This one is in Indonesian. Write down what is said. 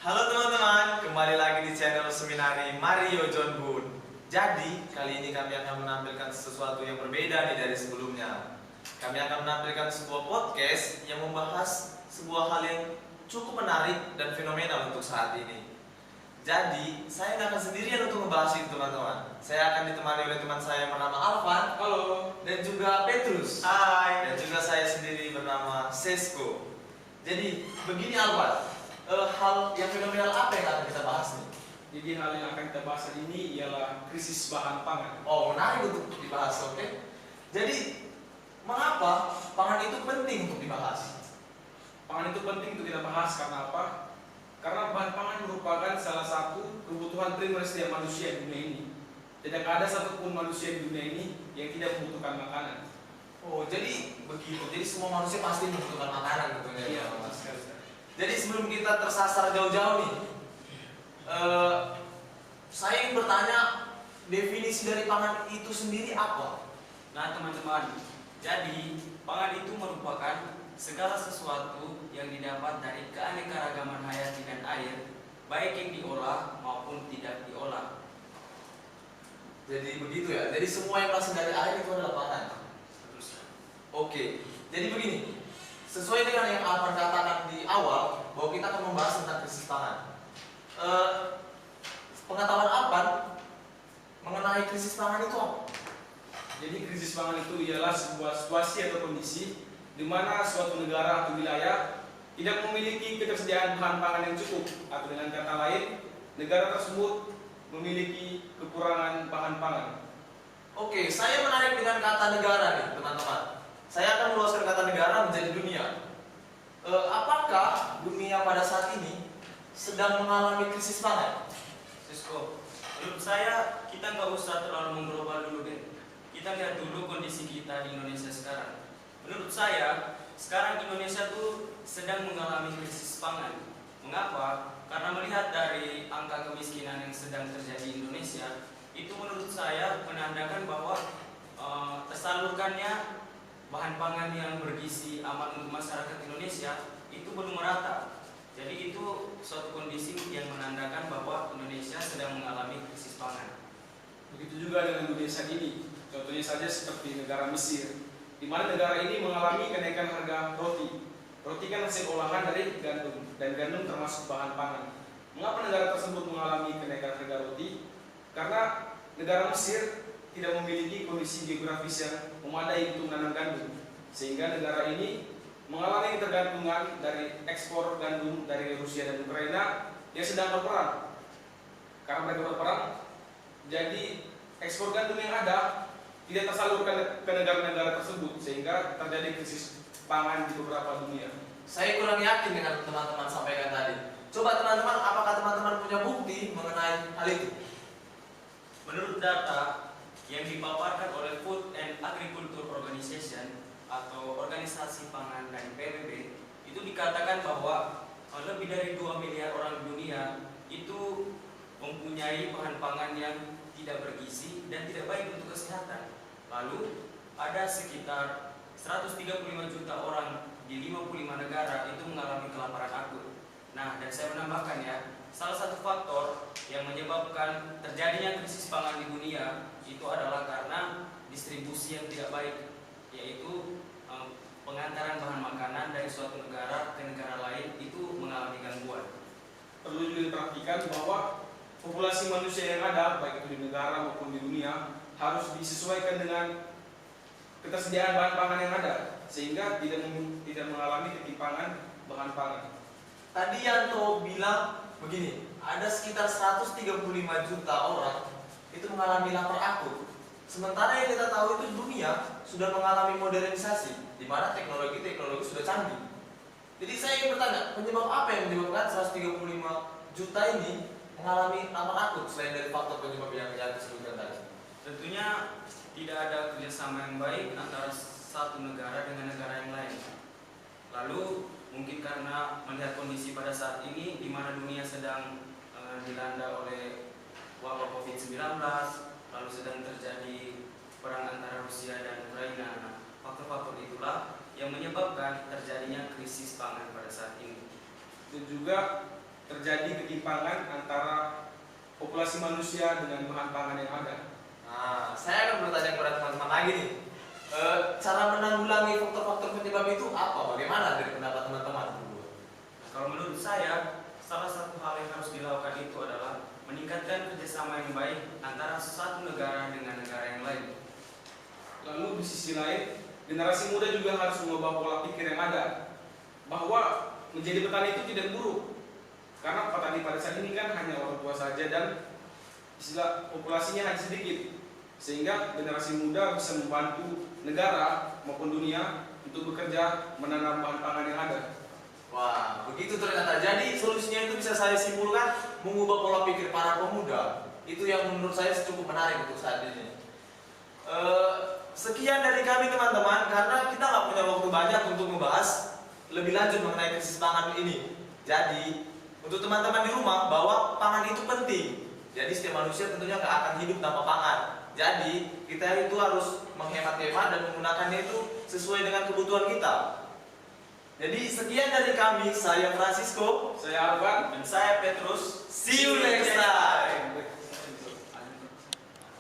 Halo teman-teman, kembali lagi di channel Seminari Mario John Boon. Jadi, kali ini kami akan menampilkan sesuatu yang berbeda nih dari sebelumnya. Kami akan menampilkan sebuah podcast yang membahas sebuah hal yang cukup menarik dan fenomenal untuk saat ini. Jadi, saya nggak akan sendirian untuk membahas itu teman-teman. Saya akan ditemani oleh teman saya yang bernama Alvan. Halo. Dan juga Petrus. Hai. Dan juga saya sendiri bernama Sesko. Jadi, begini Alvan. Hal yang fenomenal apa yang akan kita bahas nih? Jadi hal yang akan kita bahas hari ini ialah krisis bahan pangan. Oh, menarik untuk dibahas, oke? Jadi, mengapa pangan itu penting untuk dibahas? Pangan itu penting untuk kita bahas karena apa? Karena bahan pangan merupakan salah satu kebutuhan primer setiap manusia di dunia ini. Tidak ada satupun manusia di dunia ini yang tidak membutuhkan makanan. Oh, jadi begitu. Jadi semua manusia pasti membutuhkan makanan tentunya. Iya, Mas. sekali. Jadi sebelum kita tersasar jauh-jauh nih, saya ingin bertanya definisi dari pangan itu sendiri apa? Nah teman-teman, jadi pangan itu merupakan segala sesuatu yang didapat dari keanekaragaman hayati dan air, baik yang diolah maupun tidak diolah. Jadi begitu ya. Jadi semua yang berasal dari air itu adalah pangan. Oke. Jadi begini. Sesuai dengan yang Alvan katakan di awal, bahwa kita akan membahas tentang krisis pangan. Pengetahuan Alvan mengenai krisis pangan itu apa? Jadi krisis pangan itu ialah sebuah situasi atau kondisi di mana suatu negara atau wilayah tidak memiliki ketersediaan bahan pangan yang cukup, atau dengan kata lain, negara tersebut memiliki kekurangan bahan pangan. Oke, saya menarik dengan kata negara nih, teman-teman. Saya akan meluaskan kata negara menjadi dunia. Apakah dunia pada saat ini sedang mengalami krisis pangan? Sisko, menurut saya kita nggak usah terlalu mengglobal dulu deh. Kita lihat dulu kondisi kita di Indonesia sekarang. Menurut saya, sekarang Indonesia tuh sedang mengalami krisis pangan. Mengapa? Karena melihat dari angka kemiskinan yang sedang terjadi di Indonesia, itu menurut saya menandakan bahwa tersalurkannya bahan pangan yang bergizi aman untuk masyarakat Indonesia itu belum merata. Jadi itu suatu kondisi yang menandakan bahwa Indonesia sedang mengalami krisis pangan. Begitu juga dengan dunia saat ini. Contohnya saja seperti negara Mesir, di mana negara ini mengalami kenaikan harga roti. Roti kan hasil olahan dari gandum, dan gandum termasuk bahan pangan. Mengapa negara tersebut mengalami kenaikan harga roti? Karena negara Mesir tidak memiliki kondisi geografis yang memadai untuk menanam gandum, sehingga negara ini mengalami ketergantungan dari ekspor gandum dari Rusia dan Ukraina yang sedang berperang. Karena mereka berperang, jadi ekspor gandum yang ada tidak tersalurkan ke negara-negara tersebut, sehingga terjadi krisis pangan di beberapa dunia. Saya kurang yakin dengan teman-teman sampaikan tadi. Coba teman-teman, apakah teman-teman punya bukti mengenai hal itu? Menurut data yang dipaparkan oleh Food and Agriculture Organization atau Organisasi Pangan dan PBB, itu dikatakan bahwa lebih dari 2 miliar orang di dunia itu mempunyai bahan pangan yang tidak bergizi dan tidak baik untuk kesehatan. Lalu ada sekitar 135 juta orang di 55 negara itu mengalami kelaparan akut. Nah, dan saya menambahkan ya, salah satu faktor yang menyebabkan terjadinya krisis pangan di dunia itu adalah karena distribusi yang tidak baik, yaitu pengantaran bahan makanan dari suatu negara ke negara lain itu mengalami gangguan. Perlu juga diperhatikan bahwa populasi manusia yang ada, baik itu di negara maupun di dunia, harus disesuaikan dengan ketersediaan bahan pangan yang ada, sehingga tidak mengalami ketimpangan bahan pangan. Tadi Yanto bilang begini, ada sekitar 135 juta orang itu mengalami lapar akut. Sementara yang kita tahu itu dunia sudah mengalami modernisasi, di mana teknologi sudah canggih. Jadi saya ingin bertanya, penyebab apa yang menyebabkan 135 juta ini mengalami lapar akut selain dari faktor penyebab yang disebutkan tadi? Tentunya tidak ada kerjasama yang baik antara satu negara dengan negara yang lain. Lalu mungkin karena melihat kondisi pada saat ini di mana dunia sedang dilanda oleh wabah COVID-19, lalu sedang terjadi perang antara Rusia dan Ukraina. Nah, faktor-faktor itulah yang menyebabkan terjadinya krisis pangan pada saat ini. Dan juga terjadi ketimpangan antara populasi manusia dengan bahan pangan yang ada. Nah, saya akan bertanya kepada teman-teman lagi nih. Cara menanggulangi faktor-faktor penyebab itu apa? Bagaimana dari pendapat teman-teman? Kalau menurut saya, salah satu hal yang harus dilakukan itu adalah meningkatkan kerjasama yang baik antara satu negara dengan negara yang lain. Lalu di sisi lain, generasi muda juga harus mengubah pola pikir yang ada, bahwa menjadi petani itu tidak buruk, karena petani pada saat ini kan hanya orang tua saja dan istilah populasinya hanya sedikit, sehingga generasi muda bisa membantu negara maupun dunia untuk bekerja menanam bahan pangan yang ada. Wah, begitu ternyata. Jadi solusinya itu bisa saya simpulkan mengubah pola pikir para pemuda. Itu yang menurut saya cukup menarik untuk saat ini. Sekian dari kami teman-teman, karena kita nggak punya waktu banyak untuk membahas lebih lanjut mengenai krisis pangan ini. Jadi untuk teman-teman di rumah, bahwa pangan itu penting. Jadi setiap manusia tentunya nggak akan hidup tanpa pangan. Jadi kita itu harus menghemat-hemat dan menggunakannya itu sesuai dengan kebutuhan kita. Jadi sekian dari kami, saya Francisco, Saya Alvan. Dan saya Petrus. see you next time.